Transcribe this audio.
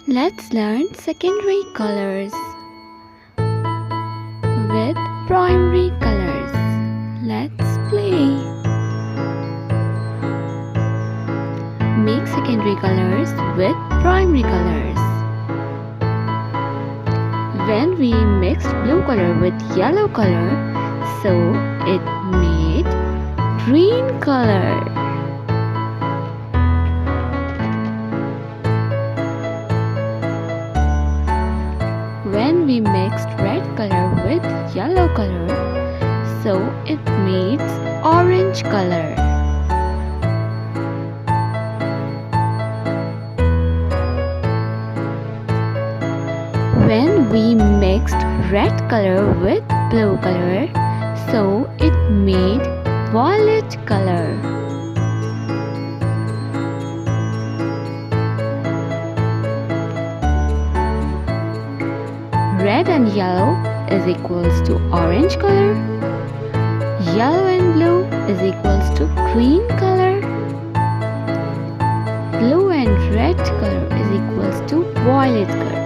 Let's learn secondary colors with primary colors. Let's play. Make secondary colors with primary colors. When we mixed blue color with yellow color, so it made green color. When we mixed red color with yellow color, so it makes orange color. When we mixed red color with blue color, so it made violet color. Red and yellow is equals to orange color. Yellow and blue is equals to green color. Blue and red color is equals to violet color.